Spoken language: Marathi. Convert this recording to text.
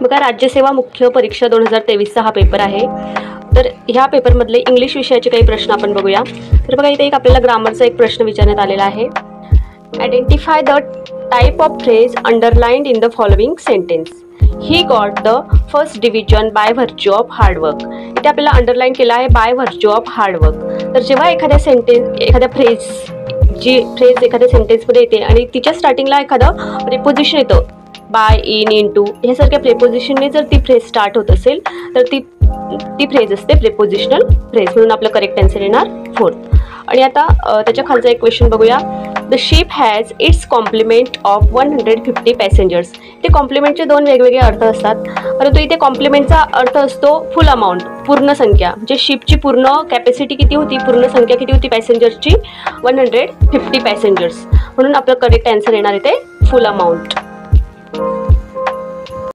बघा, राज्यसेवा मुख्य परीक्षा 2023चा हा पेपर आहे. तर ह्या पेपरमधले इंग्लिश विषयाचे काही प्रश्न आपण बघूया. तर बघा, इथे एक आपल्याला ग्रामरचा एक प्रश्न विचारण्यात आलेला आहे. Identify the type of phrase underlined in the following sentence. He got the first division by virtue of hard work. इथे आपल्याला अंडरलाईन केलं आहे बाय व्हर्च्यू ऑफ हार्डवर्क. तर जेव्हा एखाद्या फ्रेज एखाद्या सेंटेन्समध्ये येते आणि तिच्या स्टार्टिंगला एखादं प्रेपोजिशन येतं, बाय, इन, इन टू ह्यासारख्या प्रेपोजिशनने जर ती फ्रेज स्टार्ट होत असेल तर ती फ्रेज असते प्रेपोजिशनल फ्रेज. म्हणून आपलं करेक्ट आन्सर येणार 4th. आणि आता त्याच्या खालचा एक क्वेश्चन बघूया. The ship has its complement of 150 passengers. ते कॉम्प्लिमेंटचे 2 वेगवेगळे अर्थ असतात, परंतु इथे कॉम्प्लिमेंटचा अर्थ असतो फुल अमाऊंट, पूर्ण संख्या. म्हणजे शिपची पूर्ण कॅपॅसिटी किती होती, पूर्ण संख्या किती होती पॅसेंजर्सची, 150 पॅसेंजर्स. म्हणून आपलं करेक्ट आन्सर येणार इथे फुल अमाऊंट.